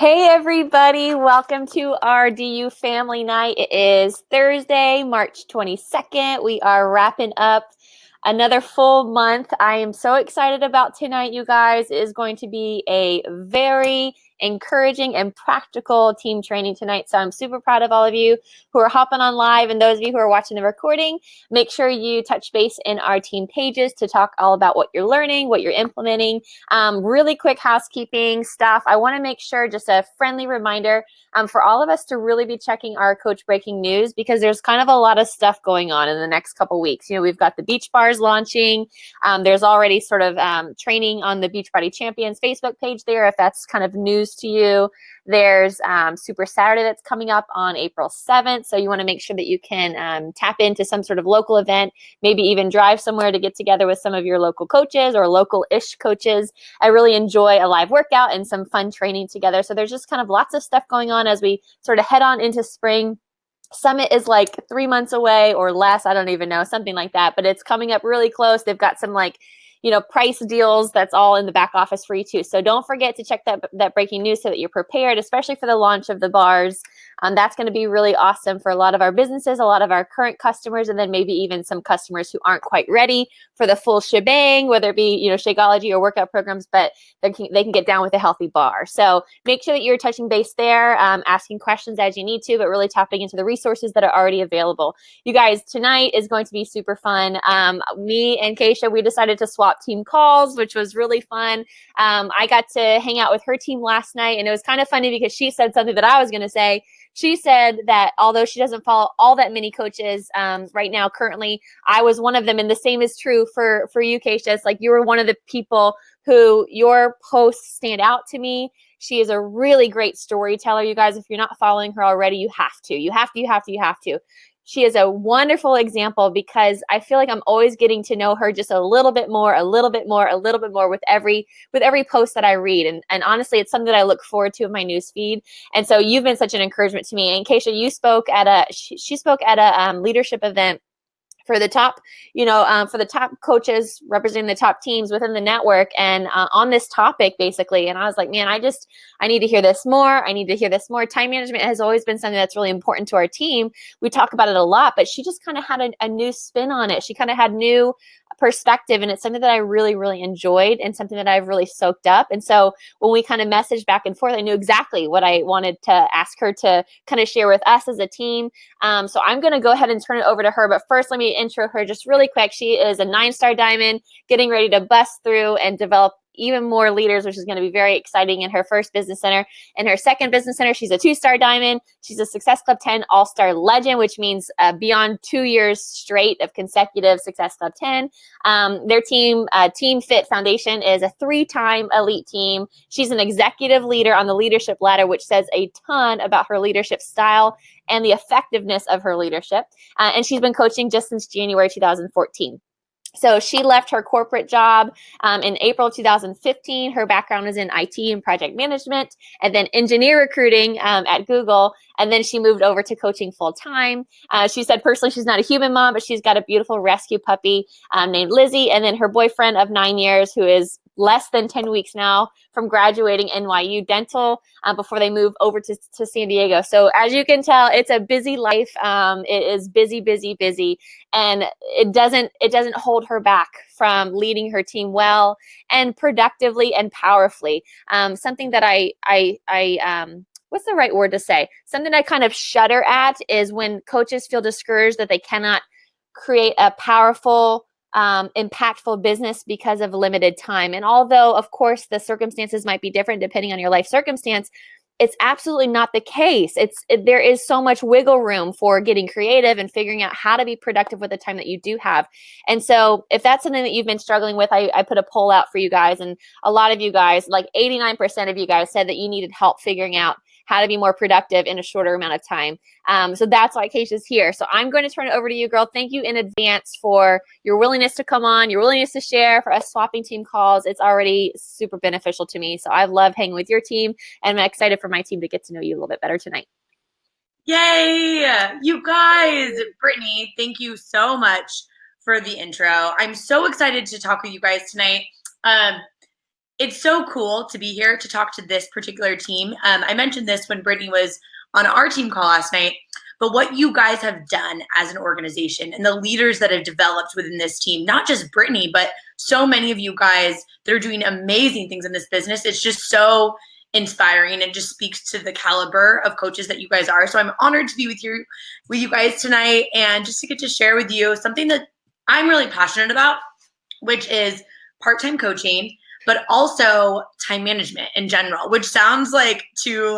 Hey everybody, welcome to our DU family night. It is Thursday, March 22nd. We are wrapping up another full month. I am so excited about tonight, you guys. It is going to be a very encouraging and practical team training tonight. So I'm super proud of all of you who are hopping on live, and those of you who are watching the recording. Make sure you touch base in our team pages to talk all about what you're learning, what you're implementing. Really quick housekeeping stuff. I want to make sure, just a friendly reminder for all of us to really be checking our Coach Breaking News, because there's kind of a lot of stuff going on in the next couple weeks. You know, we've got the beach bars launching. There's already sort of training on the Beachbody Champions Facebook page there, if that's kind of news to you. There's Super Saturday that's coming up on April 7th. So you want to make sure that you can tap into some sort of local event, maybe even drive somewhere to get together with some of your local coaches or local-ish coaches. I really enjoy a live workout and some fun training together. So there's just kind of lots of stuff going on as we sort of head on into spring. Summit is like 3 months away or less. I don't even know, something like that, but it's coming up really close. They've got some price deals that's all in the back office for you too. So don't forget to check that breaking news so that you're prepared, especially for the launch of the bars. That's going to be really awesome for a lot of our businesses, a lot of our current customers, and then maybe even some customers who aren't quite ready for the full shebang, whether it be, Shakeology or workout programs, but they can get down with a healthy bar. So make sure that you're touching base there, asking questions as you need to, but really tapping into the resources that are already available. You guys, tonight is going to be super fun. Me and Keysha, we decided to swap team calls, which was really fun. I got to hang out with her team last night, and it was kind of funny because she said something that I was going to say. She said that although she doesn't follow all that many coaches right now, currently, I was one of them. And the same is true for you, Keysha. It's like you were one of the people who your posts stand out to me. She is a really great storyteller, you guys. If you're not following her already, you have to. You have to. She is a wonderful example, because I feel like I'm always getting to know her just a little bit more with every post that I read. And honestly, it's something that I look forward to in my news feed. And so you've been such an encouragement to me. And Keysha, you spoke at she spoke at a leadership event for the top, for the top coaches representing the top teams within the network, and on this topic basically. And I was like, man, I need to hear this more. Time management has always been something that's really important to our team. We talk about it a lot, but she just kind of had a new spin on it. She kind of had new perspective, and it's something that I really, really enjoyed, and something that I've really soaked up. And so when we kind of messaged back and forth, I knew exactly what I wanted to ask her to kind of share with us as a team. So I'm going to go ahead and turn it over to her. But first, let me intro her just really quick. She is a 9-star diamond, getting ready to bust through and develop even more leaders, which is going to be very exciting in her first business center. In her second business center, she's a 2-star diamond. She's a Success Club 10 All-Star Legend, which means beyond 2 years straight of consecutive Success Club 10. Their team, Team Fit Foundation, is a 3-time elite team. She's an executive leader on the leadership ladder, which says a ton about her leadership style and the effectiveness of her leadership. And she's been coaching just since January 2014. So she left her corporate job in April 2015. Her background is in IT and project management, and then engineer recruiting at Google. And then she moved over to coaching full time. She said personally she's not a human mom, but she's got a beautiful rescue puppy named Lizzie. And then her boyfriend of 9 years, who is less than 10 weeks now from graduating NYU Dental before they move over to San Diego. So as you can tell, it's a busy life. It is busy. And it doesn't hold her back from leading her team well and productively and powerfully. Something that I what's the right word to say? Something I kind of shudder at is when coaches feel discouraged that they cannot create a powerful, impactful business because of limited time. And although, of course, the circumstances might be different depending on your life circumstance, it's absolutely not the case. There is so much wiggle room for getting creative and figuring out how to be productive with the time that you do have. And so if that's something that you've been struggling with, I put a poll out for you guys, and a lot of you guys, like 89% of you guys, said that you needed help figuring out how to be more productive in a shorter amount of time. So that's why Keisha's here. So I'm going to turn it over to you, girl. Thank you in advance for your willingness to come on, your willingness to share, for us swapping team calls. It's already super beneficial to me. So I love hanging with your team, and I'm excited for my team to get to know you a little bit better tonight. Yay! You guys, Brittany, thank you so much for the intro. I'm so excited to talk with you guys tonight. it's so cool to be here to talk to this particular team. I mentioned this when Brittany was on our team call last night, but what you guys have done as an organization and the leaders that have developed within this team, not just Brittany, but so many of you guys that are doing amazing things in this business. It's just so inspiring and just speaks to the caliber of coaches that you guys are. So I'm honored to be with you guys tonight and just to get to share with you something that I'm really passionate about, which is part-time coaching, but also time management in general, which sounds like two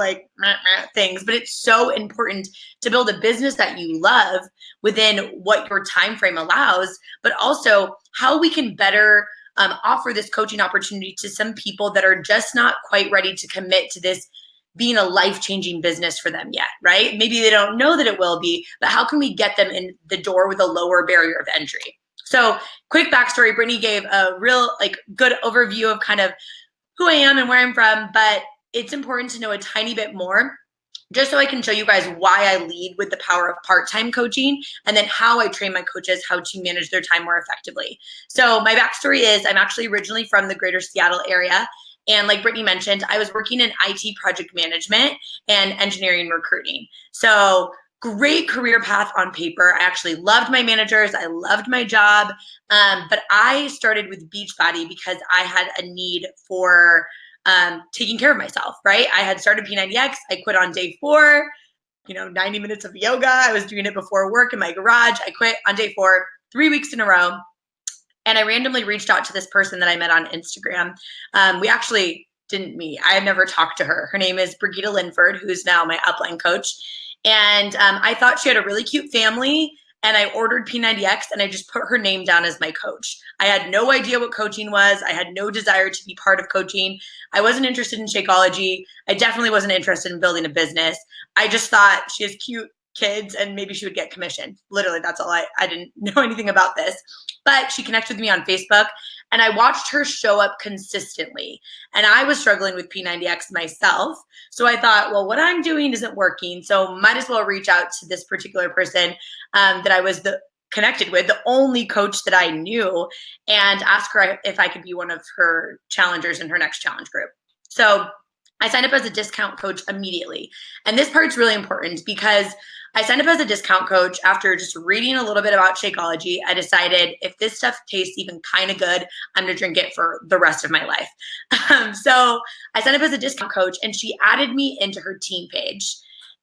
things, but it's so important to build a business that you love within what your time frame allows, but also how we can better offer this coaching opportunity to some people that are just not quite ready to commit to this being a life-changing business for them yet, right? Maybe they don't know that it will be, but how can we get them in the door with a lower barrier of entry? So quick backstory, Brittany gave a real good overview of kind of who I am and where I'm from, but it's important to know a tiny bit more just so I can show you guys why I lead with the power of part-time coaching and then how I train my coaches how to manage their time more effectively. So my backstory is I'm actually originally from the greater Seattle area. And like Brittany mentioned, I was working in IT project management and engineering recruiting. So great career path on paper. I actually loved my managers. I loved my job. But I started with Beachbody because I had a need for taking care of myself, right? I had started P90X. I quit on day 4, 90 minutes of yoga. I was doing it before work in my garage. I quit on day 4, 3 weeks in a row. And I randomly reached out to this person that I met on Instagram. We actually didn't meet. I had never talked to her. Her name is Brigitte Linford, who's now my upline coach. And I thought she had a really cute family, and I ordered P90X and I just put her name down as my coach. I had no idea what coaching was. I had no desire to be part of coaching. I wasn't interested in Shakeology. I definitely wasn't interested in building a business. I just thought she has cute kids and maybe she would get commission. Literally, that's all. I didn't know anything about this. But she connected with me on Facebook and I watched her show up consistently. And I was struggling with P90X myself. So I thought, well, what I'm doing isn't working. So might as well reach out to this particular person that I was connected with, the only coach that I knew, and ask her if I could be one of her challengers in her next challenge group. So I signed up as a discount coach immediately. And this part's really important because I signed up as a discount coach after just reading a little bit about Shakeology. I decided if this stuff tastes even kind of good, I'm going to drink it for the rest of my life. So I signed up as a discount coach and she added me into her team page.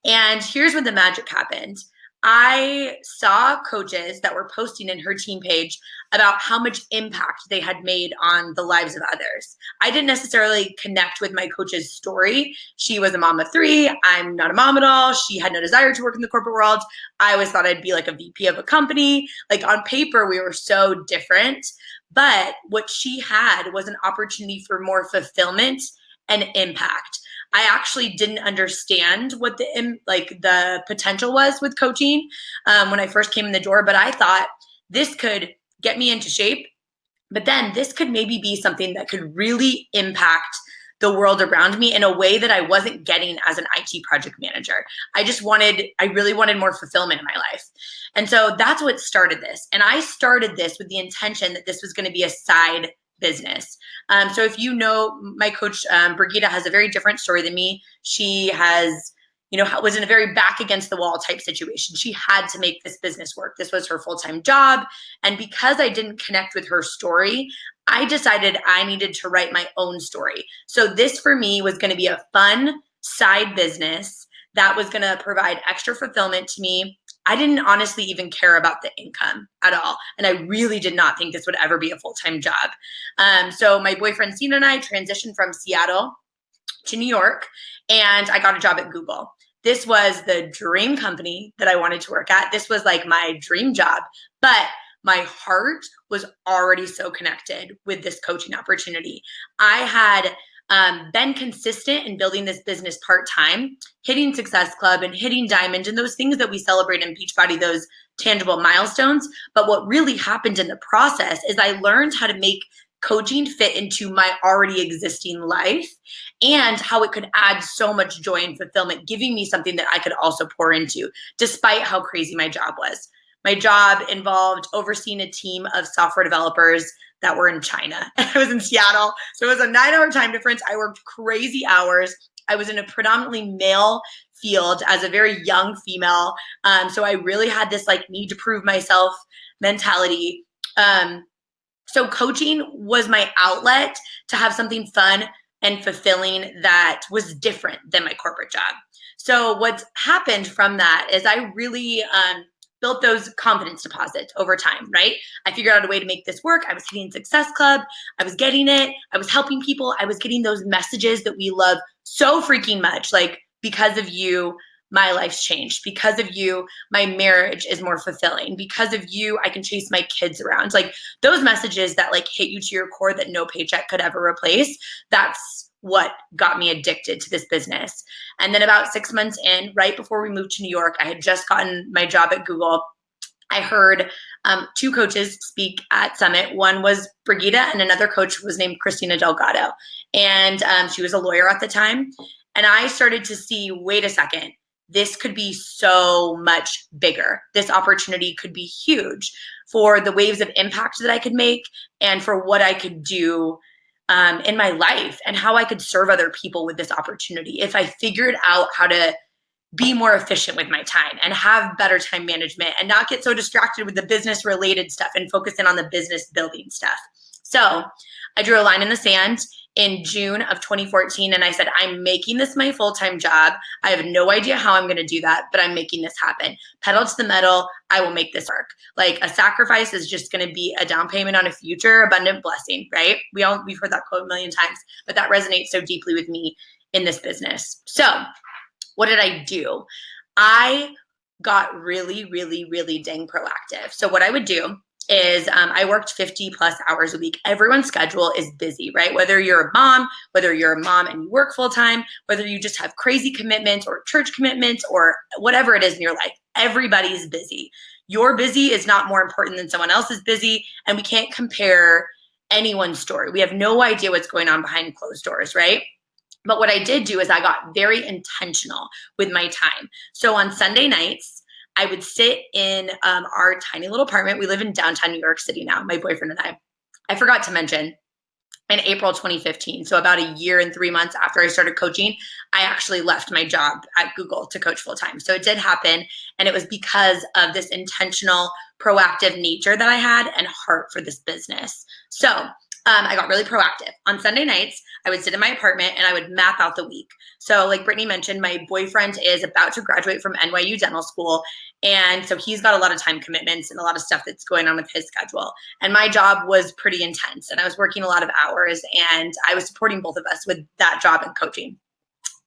And here's when the magic happened. I saw coaches that were posting in her team page about how much impact they had made on the lives of others. I didn't necessarily connect with my coach's story. She was a mom of 3. I'm not a mom at all. She had no desire to work in the corporate world. I always thought I'd be like a VP of a company. Like on paper, we were so different. But what she had was an opportunity for more fulfillment and impact. I actually didn't understand what the potential was with coaching when I first came in the door, but I thought this could get me into shape, but then this could maybe be something that could really impact the world around me in a way that I wasn't getting as an IT project manager. I really wanted more fulfillment in my life. And so that's what started this. And I started this with the intention that this was going to be a side business. So if you know, my coach, Brigitte, has a very different story than me. She was in a very back against the wall type situation. She had to make this business work. This was her full-time job. And because I didn't connect with her story, I decided I needed to write my own story. So this for me was going to be a fun side business that was going to provide extra fulfillment to me. I didn't honestly even care about the income at all. And I really did not think this would ever be a full-time job. So my boyfriend, Cena, and I transitioned from Seattle to New York, and I got a job at Google. This was the dream company that I wanted to work at. This was like my dream job, but my heart was already so connected with this coaching opportunity. I had been consistent in building this business part-time, hitting Success Club and hitting Diamond and those things that we celebrate in Beachbody, those tangible milestones. But what really happened in the process is I learned how to make coaching fit into my already existing life and how it could add so much joy and fulfillment, giving me something that I could also pour into, despite how crazy my job was. My job involved overseeing a team of software developers that were in China. I was in Seattle. So it was a 9-hour time difference. I worked crazy hours. I was in a predominantly male field as a very young female. So I really had this like need to prove myself mentality. So coaching was my outlet to have something fun and fulfilling that was different than my corporate job. So what's happened from that is I really built those confidence deposits over time, right? I figured out a way to make this work. I was hitting Success Club. I was getting it. I was helping people. I was getting those messages that we love so freaking much. Like, because of you, my life's changed. Because of you, my marriage is more fulfilling. Because of you, I can chase my kids around. Like those messages that like hit you to your core that no paycheck could ever replace. That's what got me addicted to this business. And then about 6 months in, right before we moved to New York, I had just gotten my job at Google. I heard 2 coaches speak at Summit. One was Brigida and another coach was named Christina Delgado. And she was a lawyer at the time. And I started to see, wait a second, this could be so much bigger. This opportunity could be huge for the waves of impact that I could make and for what I could do in my life and how I could serve other people with this opportunity. If I figured out how to be more efficient with my time and have better time management and not get so distracted with the business related stuff and focus in on the business building stuff. So I drew a line in the sand in June of 2014 and I said, I'm making this my full-time job. I have no idea how I'm going to do that, but I'm making this happen. Pedal to the metal. I will make this work. Like a sacrifice is just going to be a down payment on a future abundant blessing, right? We've heard that quote a million times, but that resonates so deeply with me in this business. So what did I do? I got really, really, really dang proactive. So what I would do is I worked 50 plus hours a week. Everyone's schedule is busy, right? Whether you're a mom and you work full time, whether you just have crazy commitments or church commitments or whatever it is in your life, everybody's busy. Your busy is not more important than someone else's busy, and we can't compare anyone's story. We have no idea what's going on behind closed doors, right? But what I did do is I got very intentional with my time. So on Sunday nights, I would sit in our tiny little apartment. We live in downtown New York City now, my boyfriend and I. I forgot to mention, in April 2015, so about a year and 3 months after I started coaching, I actually left my job at Google to coach full time. So it did happen, and it was because of this intentional, proactive nature that I had and heart for this business. So I got really proactive. On Sunday nights, I would sit in my apartment and I would map out the week. So like Brittany mentioned, my boyfriend is about to graduate from NYU dental school. And so he's got a lot of time commitments and a lot of stuff that's going on with his schedule. And my job was pretty intense and I was working a lot of hours and I was supporting both of us with that job and coaching.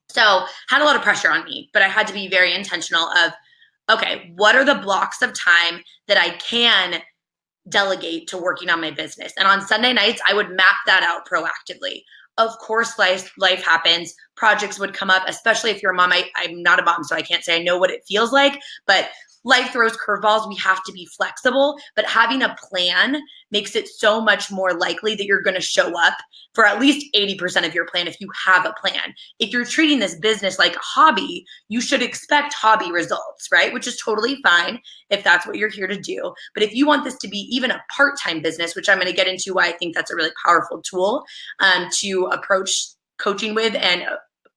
So had a lot of pressure on me, but I had to be very intentional of, okay, what are the blocks of time that I can delegate to working on my business? And on Sunday nights, I would map that out proactively. Of course, life happens. Projects would come up, especially if you're a mom. I'm not a mom, so I can't say I know what it feels like, but life throws curveballs. We have to be flexible, but having a plan makes it so much more likely that you're going to show up for at least 80% of your plan if you have a plan. If you're treating this business like a hobby, you should expect hobby results, right? Which is totally fine if that's what you're here to do. But if you want this to be even a part-time business, which I'm going to get into why I think that's a really powerful tool to approach coaching with and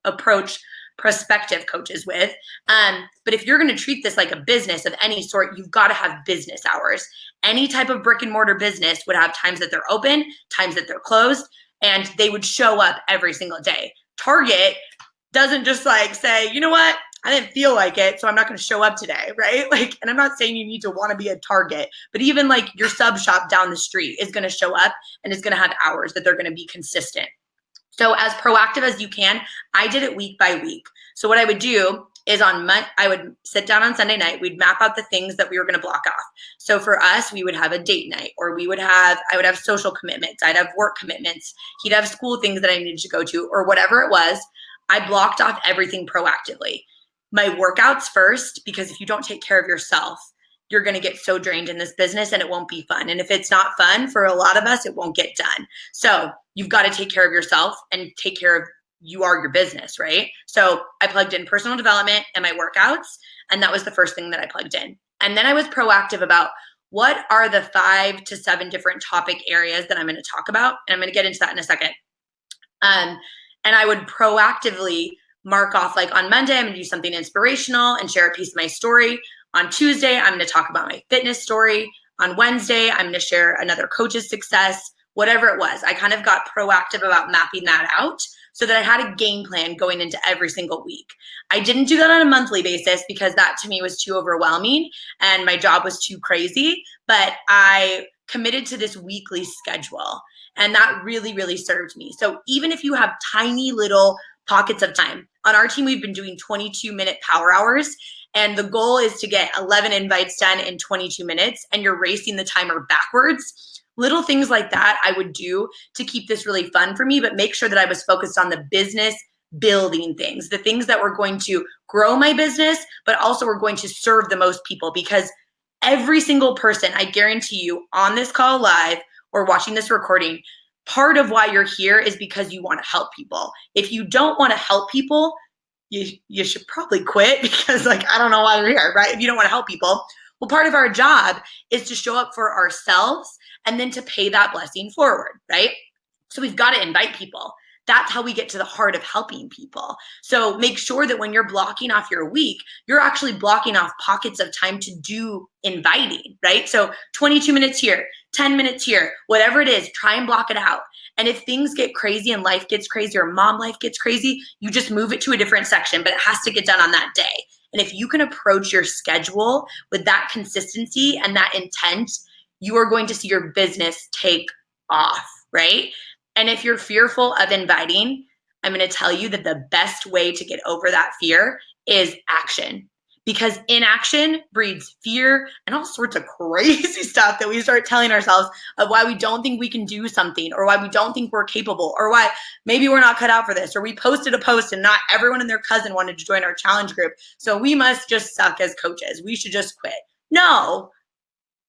approach prospective coaches with. But if you're going to treat this like a business of any sort, you've got to have business hours. Any type of brick and mortar business would have times that they're open, times that they're closed, and they would show up every single day. Target doesn't just like say, you know what? I didn't feel like it, so I'm not going to show up today, right? Like, and I'm not saying you need to want to be a Target, but even like your sub shop down the street is going to show up and is going to have hours that they're going to be consistent. So as proactive as you can, I did it week by week. So what I would do is I would sit down on Sunday night, we'd map out the things that we were going to block off. So for us, we would have a date night, or I would have social commitments. I'd have work commitments. He'd have school things that I needed to go to, or whatever it was. I blocked off everything proactively. My workouts first, because if you don't take care of yourself, you're going to get so drained in this business and it won't be fun. And if it's not fun for a lot of us, it won't get done. So you've got to take care of yourself and take care of you are your business, right? So I plugged in personal development and my workouts, and that was the first thing that I plugged in. And then I was proactive about what are the 5 to 7 different topic areas that I'm going to talk about. And I'm going to get into that in a second. And I would proactively mark off, like on Monday, I'm going to do something inspirational and share a piece of my story. On Tuesday, I'm going to talk about my fitness story. On Wednesday, I'm going to share another coach's success, whatever it was. I kind of got proactive about mapping that out so that I had a game plan going into every single week. I didn't do that on a monthly basis because that to me was too overwhelming and my job was too crazy, but I committed to this weekly schedule and that really, really served me. So even if you have tiny little pockets of time, on our team, we've been doing 22-minute power hours. And the goal is to get 11 invites done in 22 minutes and you're racing the timer backwards. Little things like that I would do to keep this really fun for me, but make sure that I was focused on the business building things, the things that were going to grow my business, but also were going to serve the most people, because every single person, I guarantee you, on this call live or watching this recording, part of why you're here is because you want to help people. If you don't want to help people, you should probably quit, because like, I don't know why you're here, right? If you don't want to help people. Well, part of our job is to show up for ourselves and then to pay that blessing forward, right? So we've got to invite people. That's how we get to the heart of helping people. So make sure that when you're blocking off your week, you're actually blocking off pockets of time to do inviting, right? So 22 minutes here, 10 minutes here, whatever it is, try and block it out. And if things get crazy and life gets crazy or mom life gets crazy, you just move it to a different section, but it has to get done on that day. And if you can approach your schedule with that consistency and that intent, you are going to see your business take off, right? And if you're fearful of inviting, I'm going to tell you that the best way to get over that fear is action. Because inaction breeds fear and all sorts of crazy stuff that we start telling ourselves of why we don't think we can do something, or why we don't think we're capable, or why maybe we're not cut out for this, or we posted a post and not everyone and their cousin wanted to join our challenge group, so we must just suck as coaches. We should just quit. No,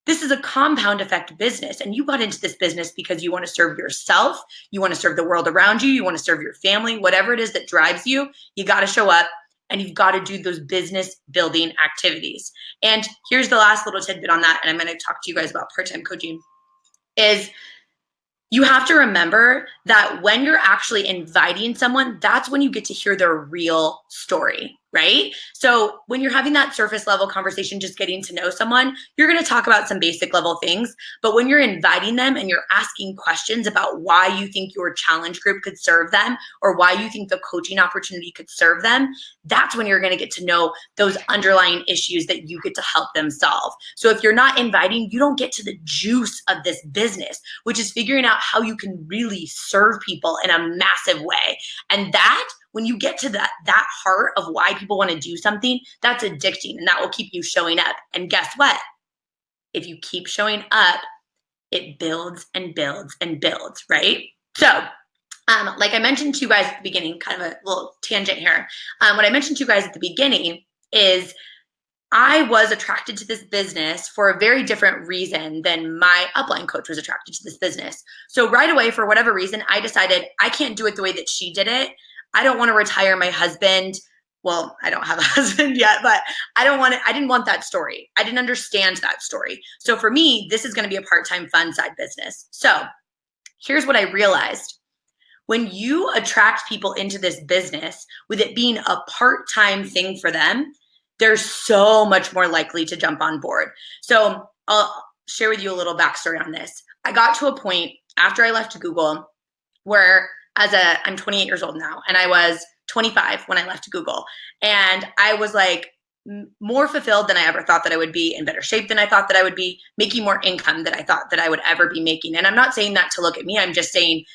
this is a compound effect business, and you got into this business because you want to serve yourself, you want to serve the world around you, you want to serve your family, whatever it is that drives you, you got to show up. And you've got to do those business building activities. And here's the last little tidbit on that, and I'm going to talk to you guys about part-time coaching, is you have to remember that when you're actually inviting someone, that's when you get to hear their real story, right? So when you're having that surface level conversation, just getting to know someone, you're going to talk about some basic level things. But when you're inviting them and you're asking questions about why you think your challenge group could serve them, or why you think the coaching opportunity could serve them, that's when you're going to get to know those underlying issues that you get to help them solve. So if you're not inviting, you don't get to the juice of this business, which is figuring out how you can really serve people in a massive way. And that, when you get to that heart of why people want to do something, that's addicting, and that will keep you showing up. And guess what? If you keep showing up, it builds and builds and builds, right? So like I mentioned to you guys at the beginning, kind of a little tangent here. What I mentioned to you guys at the beginning is I was attracted to this business for a very different reason than my upline coach was attracted to this business. So right away, for whatever reason, I decided I can't do it the way that she did it. I don't want to retire my husband. Well, I don't have a husband yet, but I didn't want that story. I didn't understand that story. So for me, this is going to be a part-time fun side business. So here's what I realized. When you attract people into this business with it being a part-time thing for them, they're so much more likely to jump on board. So I'll share with you a little backstory on this. I got to a point after I left Google where I'm 28 years old now, and I was 25 when I left Google. And I was like more fulfilled than I ever thought that I would be, in better shape than I thought that I would be, making more income than I thought that I would ever be making. And I'm not saying that to look at me. I'm just saying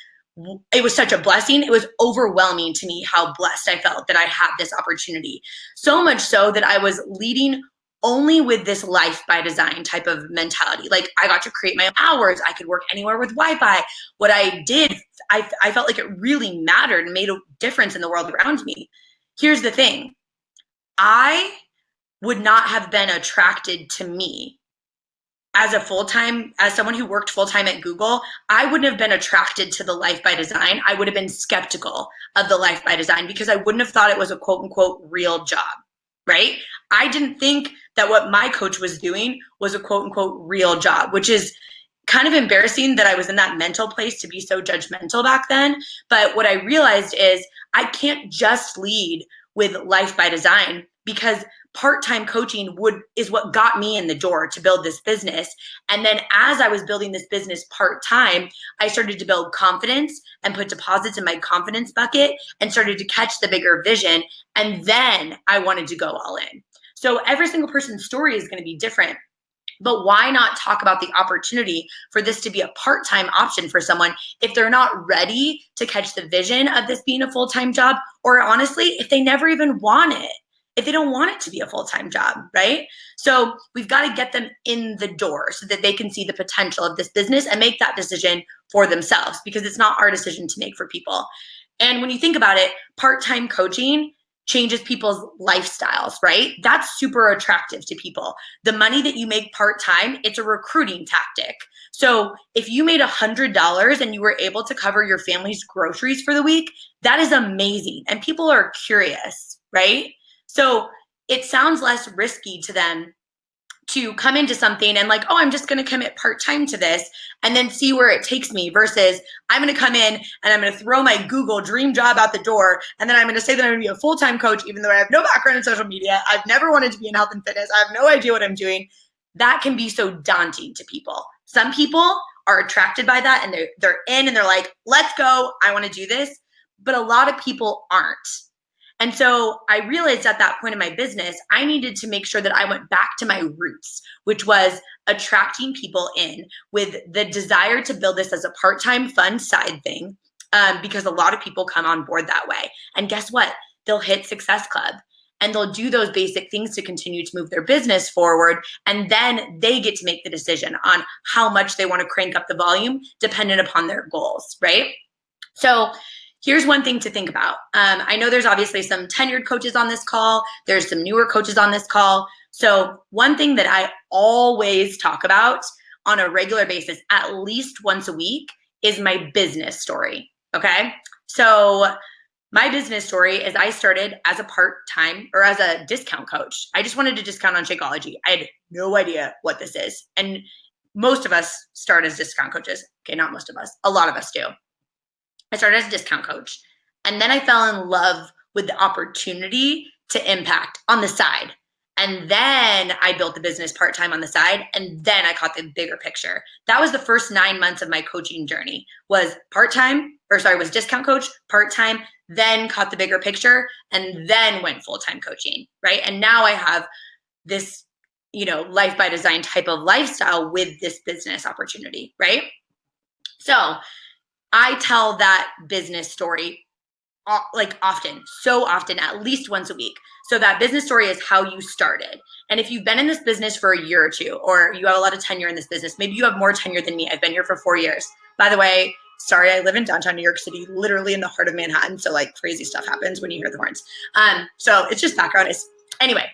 it was such a blessing. It was overwhelming to me how blessed I felt that I had this opportunity. So much so that I was leading only with this life by design type of mentality. Like, I got to create my own hours. I could work anywhere with Wi-Fi. What I did, I felt like it really mattered and made a difference in the world around me. Here's the thing. I would not have been attracted to me as someone who worked full-time at Google. I wouldn't have been attracted to the life by design. I would have been skeptical of the life by design because I wouldn't have thought it was a quote unquote real job. right? I didn't think that what my coach was doing was a quote unquote real job, which is kind of embarrassing that I was in that mental place to be so judgmental back then. But what I realized is I can't just lead with life by design, because part-time coaching is what got me in the door to build this business. And then as I was building this business part-time, I started to build confidence and put deposits in my confidence bucket and started to catch the bigger vision. And then I wanted to go all in. So every single person's story is going to be different. But why not talk about the opportunity for this to be a part-time option for someone if they're not ready to catch the vision of this being a full-time job, or honestly, if they never even want it, if they don't want it to be a full-time job, right? So we've got to get them in the door so that they can see the potential of this business and make that decision for themselves, because it's not our decision to make for people. And when you think about it, part-time coaching changes people's lifestyles, right? That's super attractive to people. The money that you make part-time, it's a recruiting tactic. So if you made $100 and you were able to cover your family's groceries for the week, that is amazing. And people are curious, right? So it sounds less risky to them to come into something and like, oh, I'm just going to commit part-time to this and then see where it takes me, versus I'm going to come in and I'm going to throw my Google dream job out the door. And then I'm going to say that I'm going to be a full-time coach, even though I have no background in social media. I've never wanted to be in health and fitness. I have no idea what I'm doing. That can be so daunting to people. Some people are attracted by that and they're in and they're like, let's go. I want to do this. But a lot of people aren't. And so I realized at that point in my business, I needed to make sure that I went back to my roots, which was attracting people in with the desire to build this as a part-time fun side thing, because a lot of people come on board that way. And guess what? They'll hit Success Club and they'll do those basic things to continue to move their business forward. And then they get to make the decision on how much they want to crank up the volume dependent upon their goals, right? So here's one thing to think about. I know there's obviously some tenured coaches on this call. There's some newer coaches on this call. So one thing that I always talk about on a regular basis, at least once a week, is my business story, okay? So my business story is I started as a part-time or as a discount coach. I just wanted to discount on Shakeology. I had no idea what this is. And most of us start as discount coaches. Okay, not most of us. A lot of us do. I started as a discount coach, and then I fell in love with the opportunity to impact on the side. And then I built the business part-time on the side, and then I caught the bigger picture. That was the first 9 months of my coaching journey, was was discount coach, part-time, then caught the bigger picture, and then went full-time coaching, right? And now I have this, life by design type of lifestyle with this business opportunity, right? So I tell that business story so often, at least once a week. So that business story is how you started. And if you've been in this business for a year or two, or you have a lot of tenure in this business, maybe you have more tenure than me. I've been here for 4 years. By the way, sorry, I live in downtown New York City, literally in the heart of Manhattan. So like crazy stuff happens when you hear the horns. So it's just background. Anyway,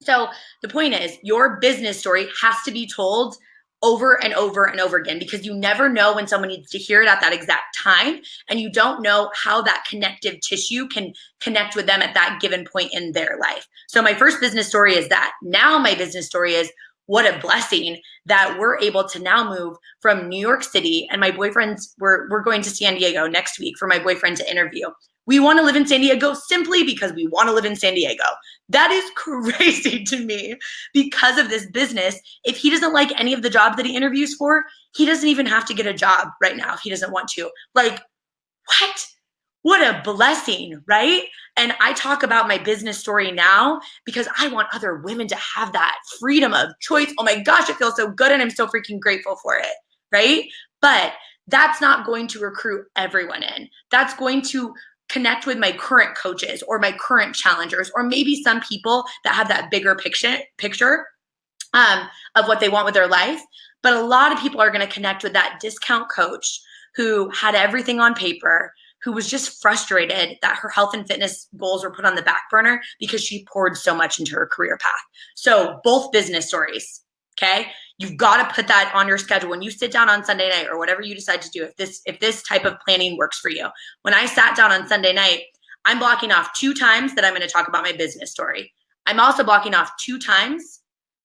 so the point is, your business story has to be told over and over and over again, because you never know when someone needs to hear it at that exact time, and you don't know how that connective tissue can connect with them at that given point in their life. So my first business story is that. Now my business story is, what a blessing that we're able to now move from New York City, and my boyfriend's, we're going to San Diego next week for my boyfriend to interview. We want to live in San Diego simply because we want to live in San Diego. That is crazy to me because of this business. If he doesn't like any of the jobs that he interviews for, he doesn't even have to get a job right now if he doesn't want to. Like, what? What a blessing, right? And I talk about my business story now because I want other women to have that freedom of choice. Oh my gosh, it feels so good and I'm so freaking grateful for it, right? But that's not going to recruit everyone in. That's going to connect with my current coaches or my current challengers, or maybe some people that have that bigger picture of what they want with their life. But a lot of people are going to connect with that discount coach who had everything on paper, who was just frustrated that her health and fitness goals were put on the back burner because she poured so much into her career path. So both business stories, okay? You've got to put that on your schedule when you sit down on Sunday night, or whatever you decide to do. If this type of planning works for you. When I sat down on Sunday night, I'm blocking off 2 times that I'm going to talk about my business story. I'm also blocking off 2 times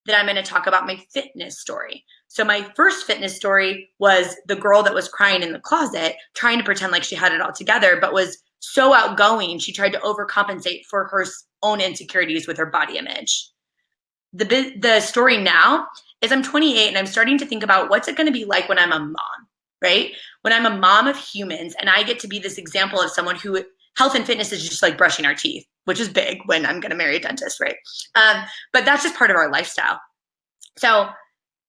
that I'm going to talk about my fitness story. So my first fitness story was the girl that was crying in the closet, trying to pretend like she had it all together, but was so outgoing, she tried to overcompensate for her own insecurities with her body image. The story now is I'm 28 and I'm starting to think about what's it going to be like when I'm a mom, right? When I'm a mom of humans and I get to be this example of someone who health and fitness is just like brushing our teeth, which is big when I'm going to marry a dentist, right? But that's just part of our lifestyle. So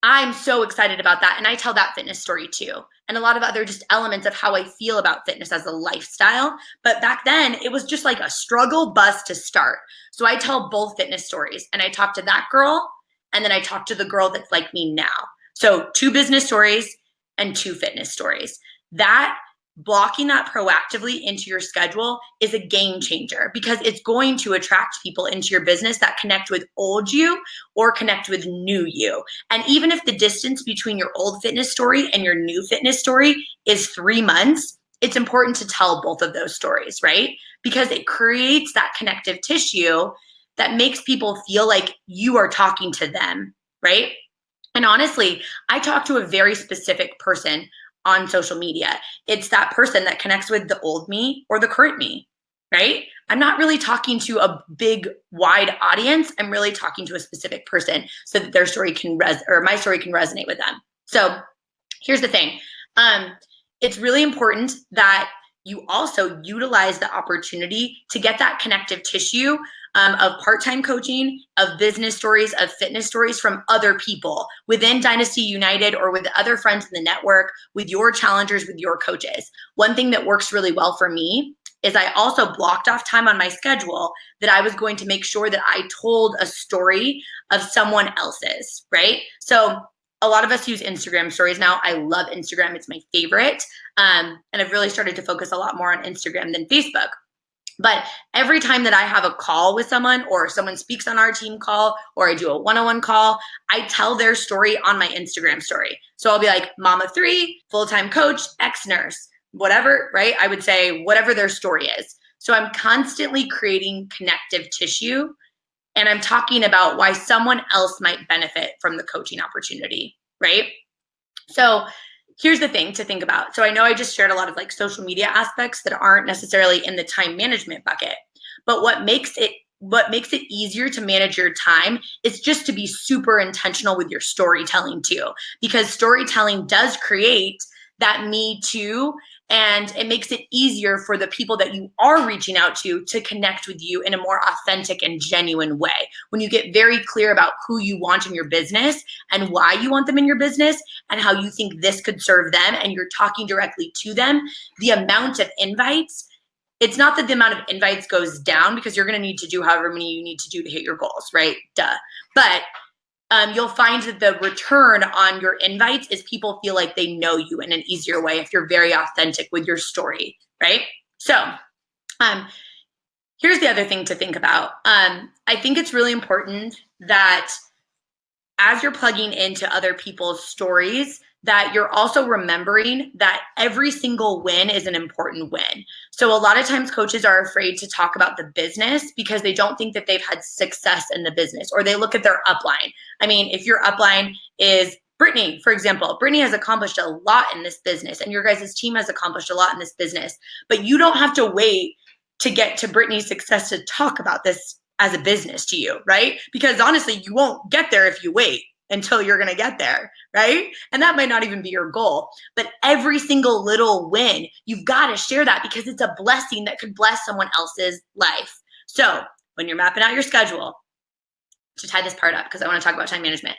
I'm so excited about that. And I tell that fitness story too. And a lot of other just elements of how I feel about fitness as a lifestyle. But back then it was just like a struggle bus to start. So I tell both fitness stories and I talk to that girl and then I talk to the girl that's like me now. So 2 business stories and 2 fitness stories. That blocking that proactively into your schedule is a game changer because it's going to attract people into your business that connect with old you or connect with new you. And even if the distance between your old fitness story and your new fitness story is 3 months, it's important to tell both of those stories, right? Because it creates that connective tissue that makes people feel like you are talking to them, right? And honestly, I talk to a very specific person on social media. It's that person that connects with the old me or the current me, right? I'm not really talking to a big, wide audience. I'm really talking to a specific person so that their story can my story can resonate with them. So here's the thing. It's really important that you also utilize the opportunity to get that connective tissue of part-time coaching, of business stories, of fitness stories from other people within Dynasty United or with other friends in the network, with your challengers, with your coaches. One thing that works really well for me is I also blocked off time on my schedule that I was going to make sure that I told a story of someone else's, right? So a lot of us use Instagram stories now. I love Instagram. It's my favorite. And I've really started to focus a lot more on Instagram than Facebook. But every time that I have a call with someone or someone speaks on our team call or I do a one-on-one call, I tell their story on my Instagram story. So I'll be like, mom of 3, full-time coach, ex-nurse, whatever, right? I would say whatever their story is. So I'm constantly creating connective tissue and I'm talking about why someone else might benefit from the coaching opportunity, right? So here's the thing to think about. So I know I just shared a lot of like social media aspects that aren't necessarily in the time management bucket, but what makes it easier to manage your time is just to be super intentional with your storytelling too, because storytelling does create that me too, and it makes it easier for the people that you are reaching out to connect with you in a more authentic and genuine way. When you get very clear about who you want in your business and why you want them in your business and how you think this could serve them, and you're talking directly to them, the amount of invites, it's not that the amount of invites goes down because you're going to need to do however many you need to do to hit your goals, right? Duh. But you'll find that the return on your invites is people feel like they know you in an easier way if you're very authentic with your story, right? So here's the other thing to think about. I think it's really important that as you're plugging into other people's stories, that you're also remembering that every single win is an important win. So a lot of times coaches are afraid to talk about the business because they don't think that they've had success in the business, or they look at their upline. I mean, if your upline is Brittany, for example, Brittany has accomplished a lot in this business and your guys' team has accomplished a lot in this business, but you don't have to wait to get to Brittany's success to talk about this as a business to you, right? Because honestly, you won't get there if you wait until you're going to get there, right? And that might not even be your goal, but every single little win, you've got to share that because it's a blessing that could bless someone else's life. So when you're mapping out your schedule, to tie this part up, because I want to talk about time management,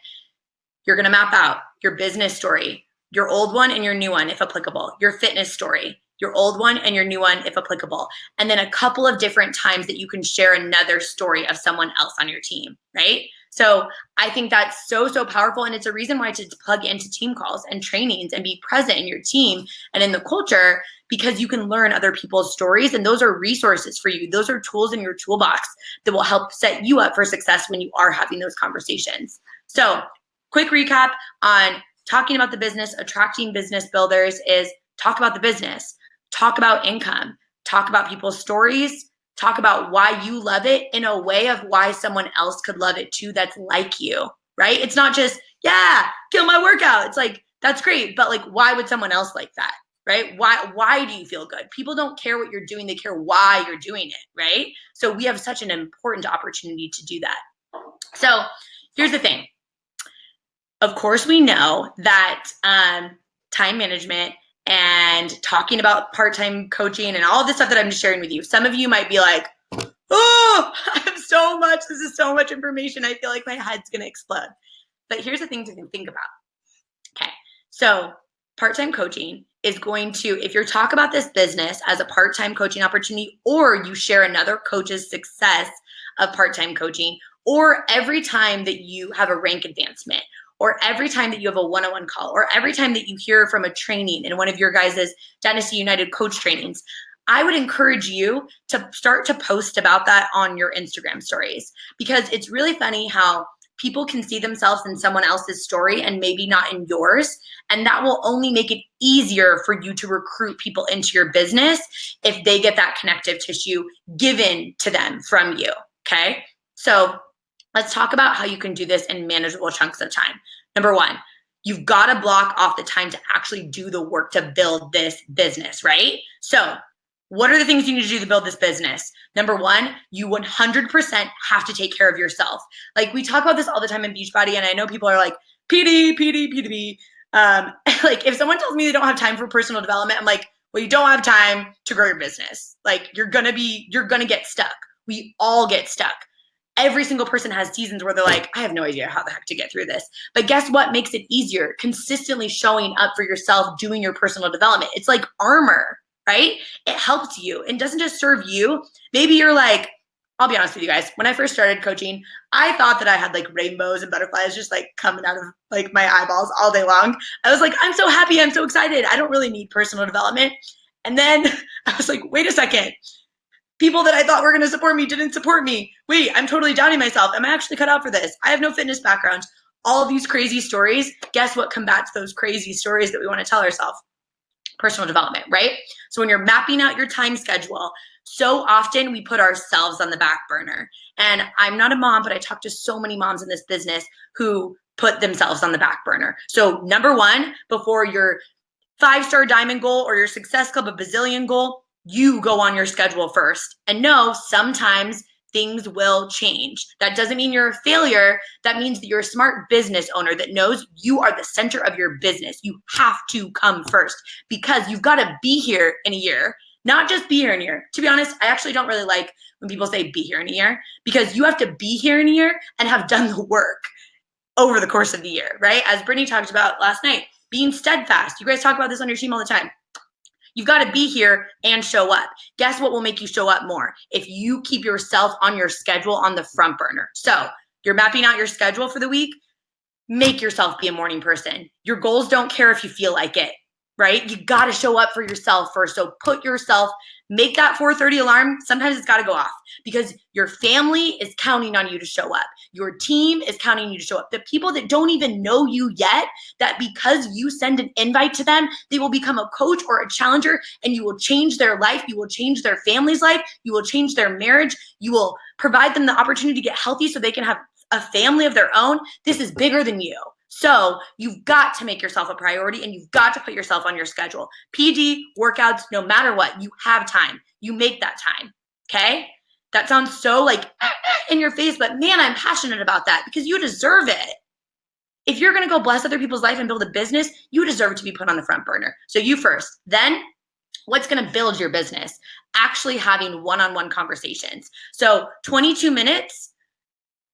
you're going to map out your business story, your old one and your new one, if applicable, your fitness story, your old one and your new one, if applicable, and then a couple of different times that you can share another story of someone else on your team, right? So I think that's so, so powerful. And it's a reason why to plug into team calls and trainings and be present in your team and in the culture, because you can learn other people's stories. And those are resources for you. Those are tools in your toolbox that will help set you up for success when you are having those conversations. So quick recap on talking about the business, attracting business builders is talk about the business, talk about income, talk about people's stories, talk about why you love it in a way of why someone else could love it too that's like you, right? It's not just, yeah, kill my workout. It's like, that's great, but like, why would someone else like that, right? Why do you feel good? People don't care what you're doing. They care why you're doing it, right? So we have such an important opportunity to do that. So here's the thing. Of course, we know that time management and talking about part-time coaching and all of this stuff that I'm just sharing with you, some of you might be like, oh, I have so much. This is so much information. I feel like my head's going to explode. But here's the thing to think about. Okay, so part-time coaching is going to, if you're talking about this business as a part-time coaching opportunity, or you share another coach's success of part-time coaching, or every time that you have a rank advancement, or every time that you have a one-on-one call, or every time that you hear from a training in one of your guys' Dynasty United coach trainings, I would encourage you to start to post about that on your Instagram stories, because it's really funny how people can see themselves in someone else's story and maybe not in yours. And that will only make it easier for you to recruit people into your business if they get that connective tissue given to them from you. Okay. So let's talk about how you can do this in manageable chunks of time. Number one, you've got to block off the time to actually do the work to build this business, right? So what are the things you need to do to build this business? Number one, you 100% have to take care of yourself. Like we talk about this all the time in Beachbody, and I know people are like, PD. Like if someone tells me they don't have time for personal development, I'm like, well, you don't have time to grow your business. Like you're gonna get stuck. We all get stuck. Every single person has seasons where they're like, I have no idea how the heck to get through this. But guess what makes it easier? Consistently showing up for yourself, doing your personal development. It's like armor, right? It helps you and doesn't just serve you. Maybe you're like, I'll be honest with you guys. When I first started coaching, I thought that I had like rainbows and butterflies just like coming out of like my eyeballs all day long. I was like, I'm so happy. I'm so excited. I don't really need personal development. And then I was like, wait a second. People that I thought were going to support me didn't support me. Wait, I'm totally doubting myself. Am I actually cut out for this? I have no fitness background. All of these crazy stories, guess what combats those crazy stories that we want to tell ourselves? Personal development, right? So when you're mapping out your time schedule, so often we put ourselves on the back burner. And I'm not a mom, but I talk to so many moms in this business who put themselves on the back burner. So number one, before your 5-star diamond goal or your success club, a bazillion goal, you go on your schedule first. And no, sometimes things will change. That doesn't mean you're a failure. That means that you're a smart business owner that knows you are the center of your business. You have to come first because you've got to be here in a year, not just be here in a year. To be honest, I actually don't really like when people say be here in a year, because you have to be here in a year and have done the work over the course of the year, right? As Brittany talked about last night, being steadfast. You guys talk about this on your team all the time. You've got to be here and show up. Guess what will make you show up more? If you keep yourself on your schedule on the front burner. So you're mapping out your schedule for the week. Make yourself be a morning person. Your goals don't care if you feel like it, right? You got to show up for yourself first. So make that 4:30 alarm. Sometimes it's got to go off because your family is counting on you to show up. Your team is counting on you to show up. The people that don't even know you yet, that because you send an invite to them, they will become a coach or a challenger, and you will change their life. You will change their family's life. You will change their marriage. You will provide them the opportunity to get healthy so they can have a family of their own. This is bigger than you. So you've got to make yourself a priority, and you've got to put yourself on your schedule. PD, workouts, no matter what, you have time. You make that time, okay? That sounds so like in your face, but man, I'm passionate about that because you deserve it. If you're going to go bless other people's life and build a business, you deserve it to be put on the front burner. So you first. Then what's going to build your business? Actually having one-on-one conversations. So 22 minutes,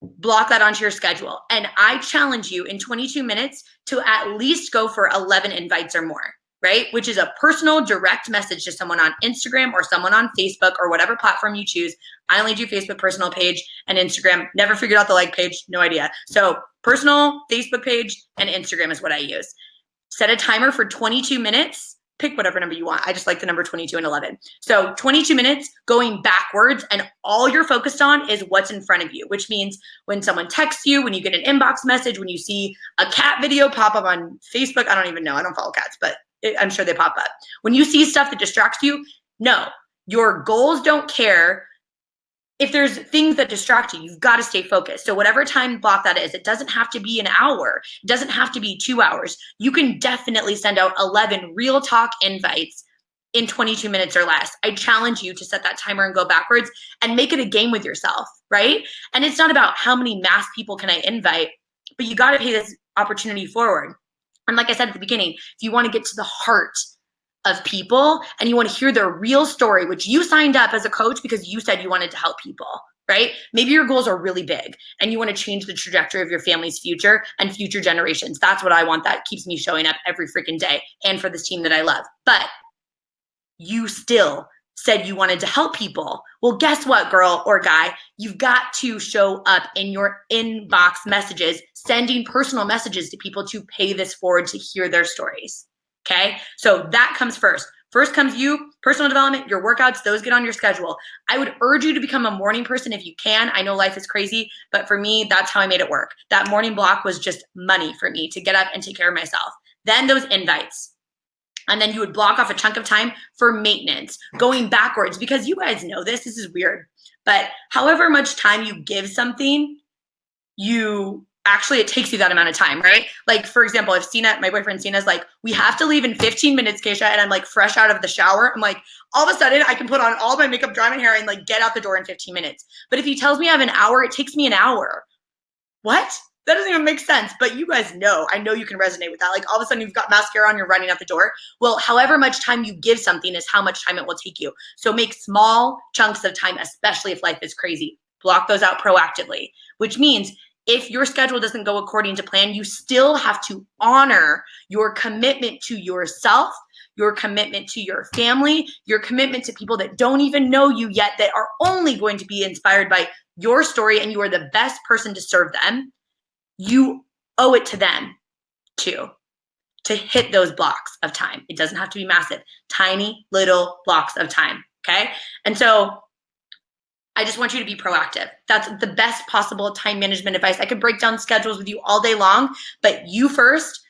block that onto your schedule. And I challenge you in 22 minutes to at least go for 11 invites or more, right? Which is a personal direct message to someone on Instagram or someone on Facebook or whatever platform you choose. I only do Facebook personal page and Instagram. Never figured out the like page. No idea. So personal, Facebook page, and Instagram is what I use. Set a timer for 22 minutes. Pick whatever number you want. I just like the number 22 and 11. So 22 minutes going backwards, and all you're focused on is what's in front of you, which means when someone texts you, when you get an inbox message, when you see a cat video pop up on Facebook, I don't even know. I don't follow cats, but I'm sure they pop up. When you see stuff that distracts you, no, your goals don't care if there's things that distract you, you've got to stay focused. So whatever time block that is, it doesn't have to be an hour. It doesn't have to be 2 hours. You can definitely send out 11 real talk invites in 22 minutes or less. I challenge you to set that timer and go backwards and make it a game with yourself, right? And it's not about how many mass people can I invite, but you got to pay this opportunity forward. And like I said at the beginning, if you want to get to the heart of people and you want to hear their real story, which you signed up as a coach because you said you wanted to help people, right? Maybe your goals are really big and you want to change the trajectory of your family's future and future generations. That's what I want. That keeps me showing up every freaking day and for this team that I love. But you still said you wanted to help people. Well, guess what, girl or guy? You've got to show up in your inbox messages, sending personal messages to people to pay this forward to hear their stories. Okay, so that comes first. First comes you, personal development, your workouts, those get on your schedule. I would urge you to become a morning person if you can. I know life is crazy, but for me, that's how I made it work. That morning block was just money for me to get up and take care of myself. Then those invites. And then you would block off a chunk of time for maintenance, going backwards, because you guys know this is weird, but however much time you give something, it takes you that amount of time, right? Like, for example, if my boyfriend Cena's like, we have to leave in 15 minutes, Keysha, and I'm like fresh out of the shower, I'm like, all of a sudden I can put on all my makeup, dry my hair, and like get out the door in 15 minutes. But if he tells me I have an hour, it takes me an hour. What? That doesn't even make sense, but you guys know, I know you can resonate with that. Like all of a sudden you've got mascara on, you're running out the door. Well, however much time you give something is how much time it will take you. So make small chunks of time, especially if life is crazy. Block those out proactively, which means if your schedule doesn't go according to plan, you still have to honor your commitment to yourself, your commitment to your family, your commitment to people that don't even know you yet, that are only going to be inspired by your story, and you are the best person to serve them. You owe it to them too, to hit those blocks of time. It doesn't have to be massive, tiny little blocks of time, okay? And so I just want you to be proactive. That's the best possible time management advice. I could break down schedules with you all day long, but you first,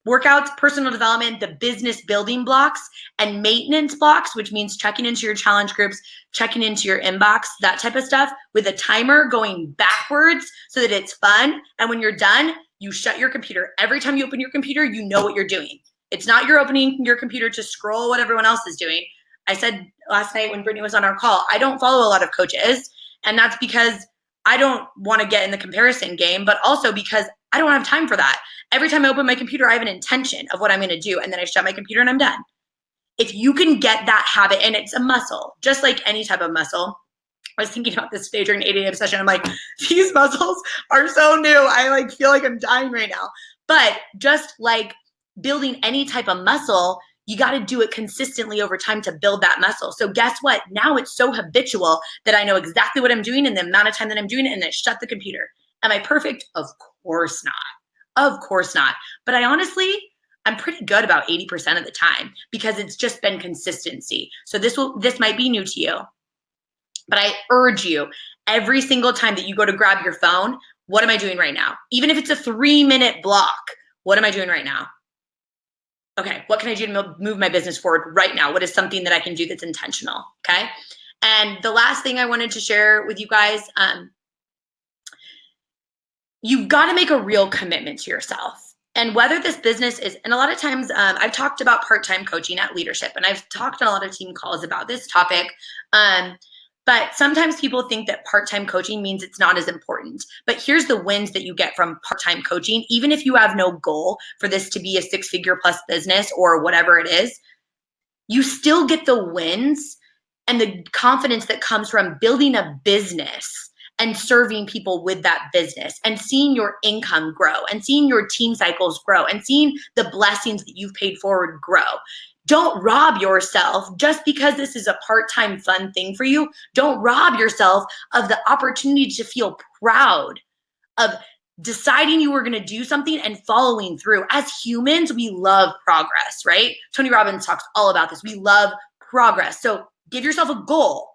workouts, personal development, the business building blocks, and maintenance blocks, which means checking into your challenge groups, checking into your inbox, that type of stuff, with a timer going backwards so that it's fun. And when you're done, you shut your computer. Every time you open your computer, you know what you're doing. It's not you're opening your computer to scroll what everyone else is doing. I said last night when Brittany was on our call, I don't follow a lot of coaches, and that's because I don't want to get in the comparison game, but also because I don't have time for that. Every time I open my computer, I have an intention of what I'm going to do, and then I shut my computer and I'm done. If you can get that habit, and it's a muscle, just like any type of muscle. I was thinking about this today during an 8 a.m. session. I'm like, these muscles are so new. I like feel like I'm dying right now. But just like building any type of muscle, you got to do it consistently over time to build that muscle. So guess what? Now it's so habitual that I know exactly what I'm doing and the amount of time that I'm doing it, and then shut the computer. Am I perfect? Of course not. Of course not. But I'm pretty good about 80% of the time because it's just been consistency. So this might be new to you, but I urge you, every single time that you go to grab your phone, what am I doing right now? Even if it's a 3-minute block, what am I doing right now? Okay, what can I do to move my business forward right now? What is something that I can do that's intentional? Okay. And the last thing I wanted to share with you guys, you've got to make a real commitment to yourself. And whether this business is, and a lot of times I've talked about part-time coaching at leadership, and I've talked on a lot of team calls about this topic. But sometimes people think that part-time coaching means it's not as important. But here's the wins that you get from part-time coaching. Even if you have no goal for this to be a 6-figure plus business or whatever it is, you still get the wins and the confidence that comes from building a business and serving people with that business and seeing your income grow and seeing your team cycles grow and seeing the blessings that you've paid forward grow. Don't rob yourself just because this is a part-time fun thing for you. Don't rob yourself of the opportunity to feel proud of deciding you were going to do something and following through. As humans, we love progress, right? Tony Robbins talks all about this. We love progress. So give yourself a goal.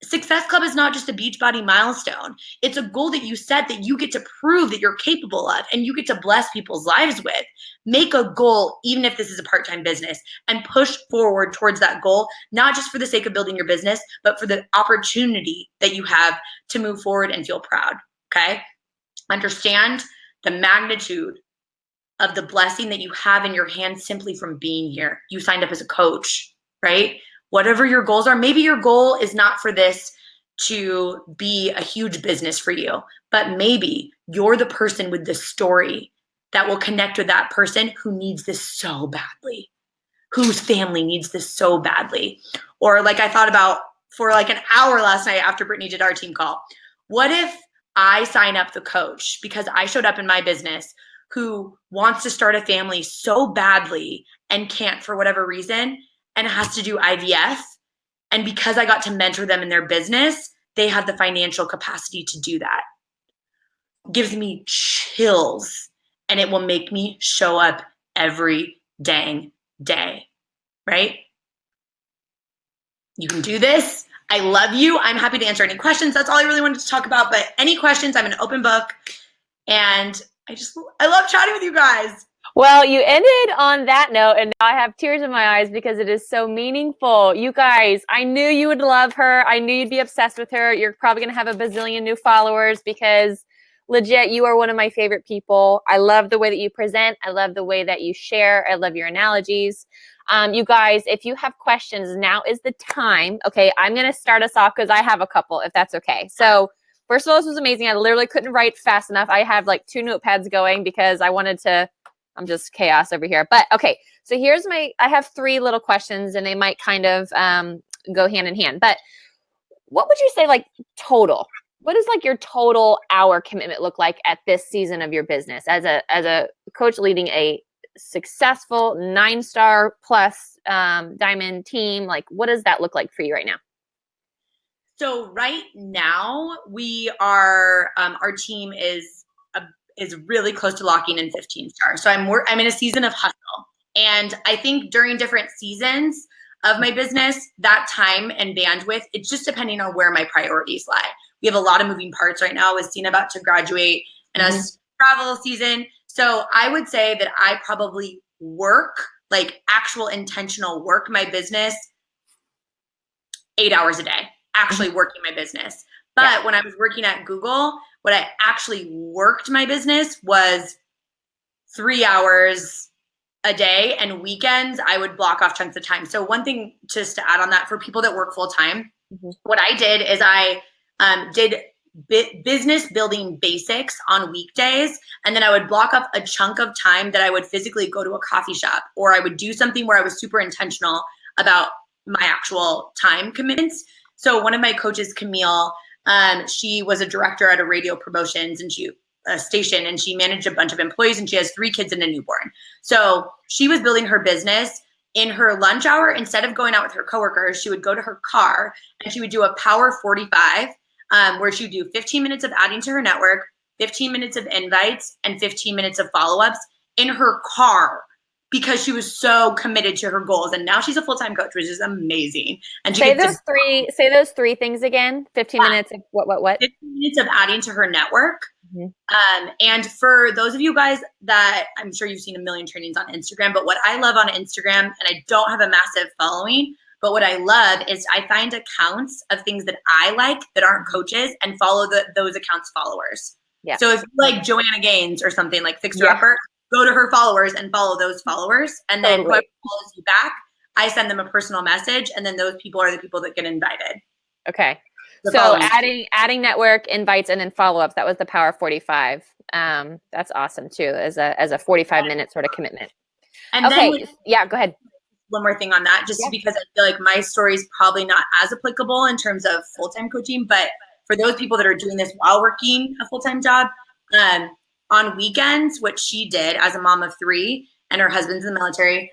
Success Club is not just a Beachbody milestone. It's a goal that you set that you get to prove that you're capable of and you get to bless people's lives with. Make a goal, even if this is a part-time business, and push forward towards that goal, not just for the sake of building your business, but for the opportunity that you have to move forward and feel proud, okay? Understand the magnitude of the blessing that you have in your hands simply from being here. You signed up as a coach, right? Whatever your goals are, maybe your goal is not for this to be a huge business for you, but maybe you're the person with the story that will connect with that person who needs this so badly, whose family needs this so badly. Or like I thought about for like an hour last night after Brittany did our team call, what if I sign up the coach because I showed up in my business who wants to start a family so badly and can't for whatever reason and has to do IVF. And because I got to mentor them in their business, they have the financial capacity to do that. Gives me chills, and it will make me show up every dang day, right? You can do this. I love you. I'm happy to answer any questions. That's all I really wanted to talk about. But any questions, I'm an open book. And I love chatting with you guys. Well, you ended on that note, and now I have tears in my eyes because it is so meaningful. You guys, I knew you would love her. I knew you'd be obsessed with her. You're probably going to have a bazillion new followers because legit, you are one of my favorite people. I love the way that you present. I love the way that you share. I love your analogies. You guys, if you have questions, now is the time. Okay, I'm going to start us off because I have a couple, if that's okay. So first of all, this was amazing. I literally couldn't write fast enough. I have like 2 notepads going because I wanted to. I'm just chaos over here. But okay, so I have 3 little questions and they might kind of go hand in hand. But what would you say like total? What does like your total hour commitment look like at this season of your business as a coach leading a successful 9-star plus diamond team? Like what does that look like for you right now? So right now we are, our team is really close to locking in 15 stars. So I'm in a season of hustle. And I think during different seasons of my business, that time and bandwidth, it's just depending on where my priorities lie. We have a lot of moving parts right now with Cena about to graduate and us travel season. So I would say that I probably work, like actual intentional work my business 8 hours a day, actually working my business. But when I was working at Google, what I actually worked my business was 3 hours a day, and weekends I would block off chunks of time. So one thing just to add on that for people that work full time, what I did is I did business building basics on weekdays, and then I would block off a chunk of time that I would physically go to a coffee shop, or I would do something where I was super intentional about my actual time commitments. So one of my coaches, Camille, she was a director at a radio promotions and station, and she managed a bunch of employees, and she has 3 kids and a newborn. So she was building her business in her lunch hour. Instead of going out with her coworkers, she would go to her car and she would do a power 45, where she would do 15 minutes of adding to her network, 15 minutes of invites, and 15 minutes of follow-ups in her car, because she was so committed to her goals. And now she's a full-time coach, which is amazing. And say those three things again. 15 minutes of what? 15 minutes of adding to her network. And for those of you guys that, I'm sure you've seen a million trainings on Instagram, but what I love on Instagram, and I don't have a massive following, but what I love is I find accounts of things that I like that aren't coaches and follow those accounts' followers. Yeah. So if you like Joanna Gaines or something like Fixer Upper, go to her followers and follow those followers. And then whoever follows you back, I send them a personal message, and then those people are the people that get invited. Okay. So adding network invites and then follow-ups. That was the Power 45. That's awesome too, as a 45-minute sort of commitment. And then go ahead. One more thing on that, just because I feel like my story is probably not as applicable in terms of full-time coaching, but for those people that are doing this while working a full-time job, on weekends, what she did as a mom of 3 and her husband's in the military,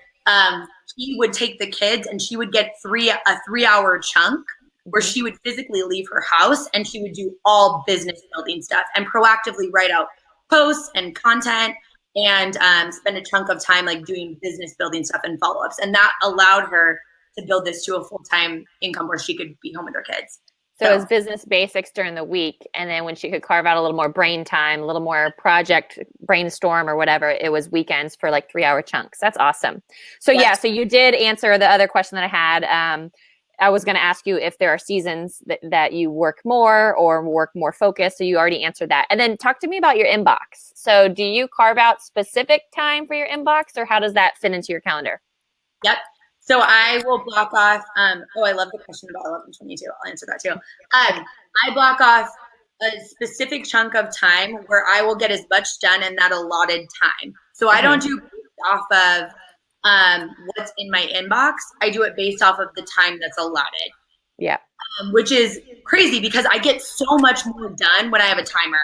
he would take the kids and she would get a 3-hour chunk where she would physically leave her house and she would do all business building stuff and proactively write out posts and content and spend a chunk of time like doing business building stuff and follow-ups. And that allowed her to build this to a full-time income where she could be home with her kids. So it was business basics during the week. And then when she could carve out a little more brain time, a little more project brainstorm or whatever, it was weekends for like 3-hour chunks. That's awesome. So yeah, so you did answer the other question that I had. I was going to ask you if there are seasons that you work more or work more focused. So you already answered that. And then talk to me about your inbox. So do you carve out specific time for your inbox, or how does that fit into your calendar? Yep. So I will block off, I love the question about 11:22. I'll answer that too. I block off a specific chunk of time where I will get as much done in that allotted time. So I don't do off of what's in my inbox. I do it based off of the time that's allotted. Yeah. Which is crazy because I get so much more done when I have a timer.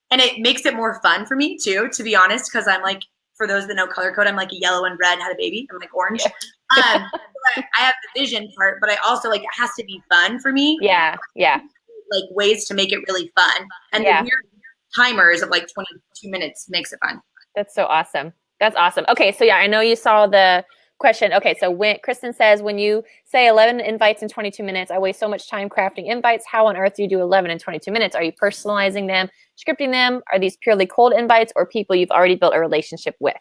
And it makes it more fun for me too, to be honest, because I'm like, for those that know color code, I'm like a yellow and red had a baby. I'm like orange. I have the vision part, but I also like, it has to be fun for me. Yeah. Yeah. Like ways to make it really fun. And the weird timers of like 22 minutes makes it fun. That's so awesome. That's awesome. Okay. So yeah, I know you saw the question. Okay. So when Kristen says, when you say 11 invites in 22 minutes, I waste so much time crafting invites. How on earth do you do 11 in 22 minutes? Are you personalizing them, scripting them? Are these purely cold invites or people you've already built a relationship with?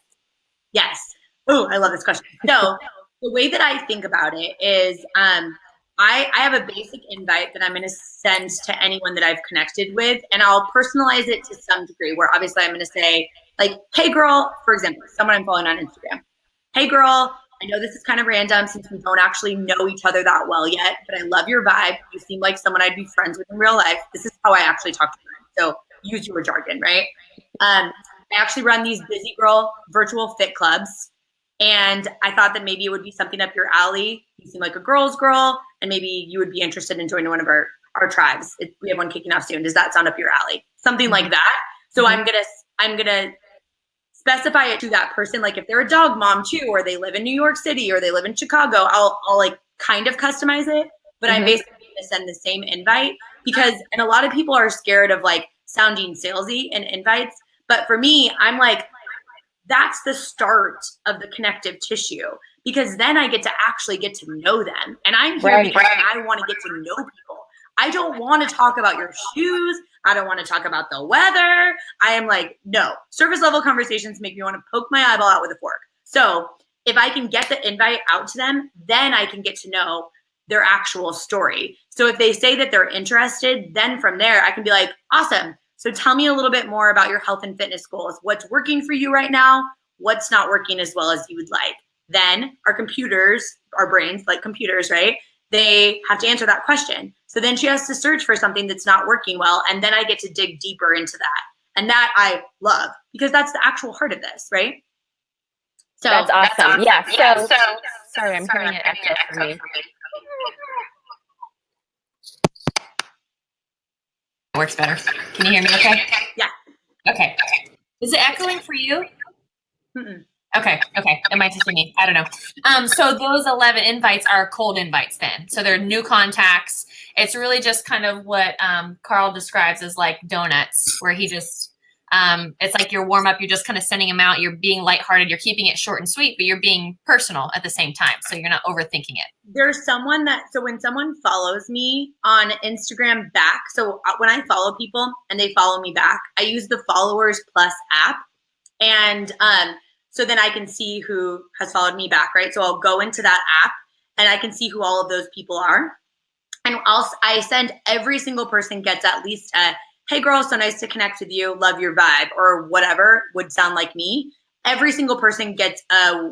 Yes. Oh, I love this question. So the way that I think about it is I have a basic invite that I'm going to send to anyone that I've connected with, and I'll personalize it to some degree where obviously I'm going to say like, hey girl, for example, someone I'm following on Instagram. Hey girl, I know this is kind of random since we don't actually know each other that well yet, but I love your vibe. You seem like someone I'd be friends with in real life. This is how I actually talk to her. So use your jargon, right? I actually run these busy girl virtual fit clubs. And I thought that maybe it would be something up your alley. You seem like a girl's girl, and maybe you would be interested in joining one of our tribes. We have one kicking off soon. Does that sound up your alley? Something like that. So I'm gonna specify it to that person. Like if they're a dog mom too, or they live in New York City, or they live in Chicago, I'll like kind of customize it. But I'm basically gonna send the same invite because, and a lot of people are scared of like sounding salesy in invites. But for me, I'm like, that's the start of the connective tissue because then I get to actually get to know them. And I'm here because I want to get to know people. I don't want to talk about your shoes. I don't want to talk about the weather. I am like, no, surface level conversations make me want to poke my eyeball out with a fork. So if I can get the invite out to them, then I can get to know their actual story. So if they say that they're interested, then from there I can be like, awesome. So tell me a little bit more about your health and fitness goals. What's working for you right now? What's not working as well as you would like? Then our computers, our brains, like computers, right? They have to answer that question. So then she has to search for something that's not working well. And then I get to dig deeper into that. And that I love because that's the actual heart of this, right? So that's awesome. Yeah. So sorry, I'm hearing an echo for me. Works better. Can you hear me okay? Yeah. Okay. Is it echoing for you? Mm-mm. Okay. It might just be me. I don't know. So those 11 invites are cold invites then. So they're new contacts. It's really just kind of what Carl describes as like donuts, where he just, it's like your warm up. You're just kind of sending them out. You're being lighthearted. You're keeping it short and sweet, but you're being personal at the same time. So you're not overthinking it. There's someone so when someone follows me on Instagram back, so when I follow people and they follow me back, I use the Followers Plus app. And so then I can see who has followed me back, right? So I'll go into that app and I can see who all of those people are. And I send every single person gets at least a, hey girl, so nice to connect with you, love your vibe, or whatever would sound like me. Every single person gets a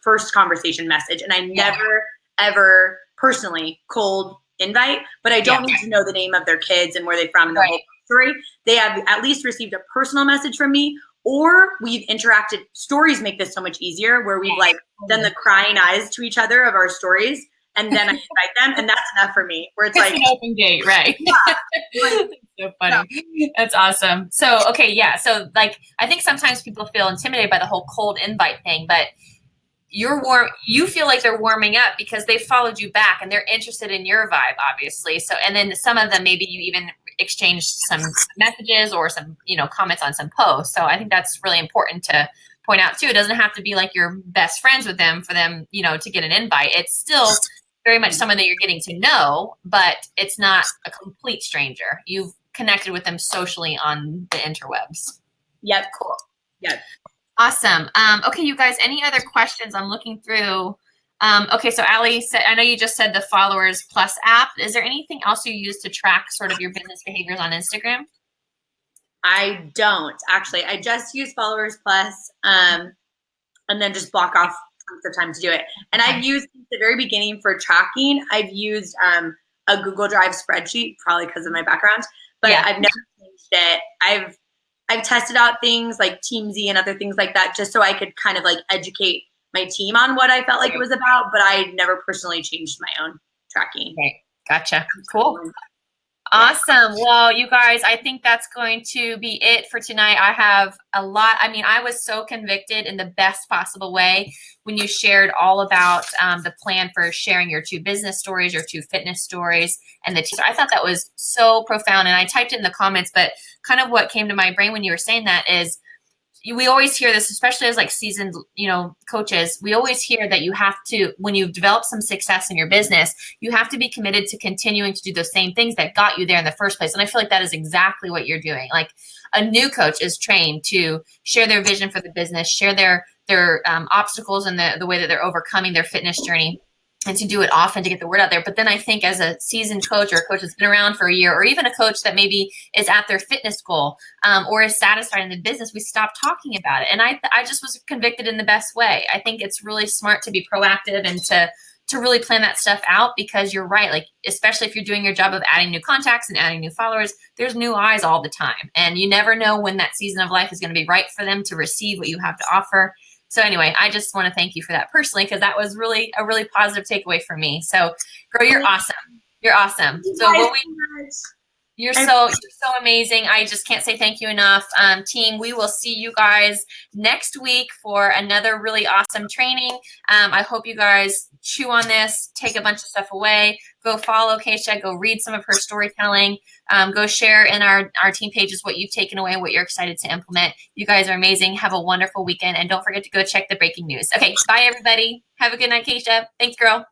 first conversation message. And I never, ever personally cold invite, but I don't need to know the name of their kids and where they're from and the whole story. They have at least received a personal message from me, or we've interacted. Stories make this so much easier where we've like done the crying eyes to each other of our stories. And then I invite them, and that's enough for me. Where it's like an open date, right? Yeah. So funny. Yeah. That's awesome. So okay, yeah. So like, I think sometimes people feel intimidated by the whole cold invite thing, but you feel like they're warming up because they followed you back and they're interested in your vibe, obviously. So, and then some of them, maybe you even exchanged some messages or some, comments on some posts. So I think that's really important to point out too. It doesn't have to be like you're best friends with them for them, to get an invite. It's still very much someone that you're getting to know, but it's not a complete stranger. You've connected with them socially on the interwebs. Yep. Cool. Yep. Awesome. Okay, you guys, any other questions? I'm looking through. Okay, so Allie said, I know you just said the Followers Plus app. Is there anything else you use to track sort of your business behaviors on Instagram? I don't actually. I just use Followers Plus, and then just block off the time to do it. And I've used since the very beginning for tracking. I've used a Google Drive spreadsheet, probably because of my background, but yeah. I've never changed it. I've tested out things like TeamZ and other things like that, just so I could kind of like educate my team on what I felt like it was about. But I never personally changed my own tracking. Okay. Gotcha. Cool. Awesome. Well, you guys, I think that's going to be it for tonight. I have a lot. I mean, I was so convicted in the best possible way when you shared all about the plan for sharing your 2 business stories, your 2 fitness stories, and I thought that was so profound. And I typed it in the comments, but kind of what came to my brain when you were saying that is, we always hear this, especially as like seasoned, coaches, we always hear that you have to, when you've developed some success in your business, you have to be committed to continuing to do those same things that got you there in the first place. And I feel like that is exactly what you're doing. Like a new coach is trained to share their vision for the business, share their obstacles and the way that they're overcoming their fitness journey, and to do it often to get the word out there. But then I think as a seasoned coach or a coach that's been around for a year, or even a coach that maybe is at their fitness goal or is satisfied in the business, we stop talking about it. And I just was convicted in the best way. I think it's really smart to be proactive and to really plan that stuff out, because you're right. Like, especially if you're doing your job of adding new contacts and adding new followers, there's new eyes all the time. And you never know when that season of life is going to be right for them to receive what you have to offer. So anyway, I just want to thank you for that personally, because that was really a really positive takeaway for me. So, girl, you're awesome. You're awesome. So you're so amazing. I just can't say thank you enough. Team, we will see you guys next week for another really awesome training. I hope you guys chew on this, take a bunch of stuff away, go follow Keysha, go read some of her storytelling, go share in our team pages what you've taken away, what you're excited to implement. You guys are amazing. Have a wonderful weekend. And don't forget to go check the breaking news. Okay, bye everybody. Have a good night, Keysha. Thanks, girl.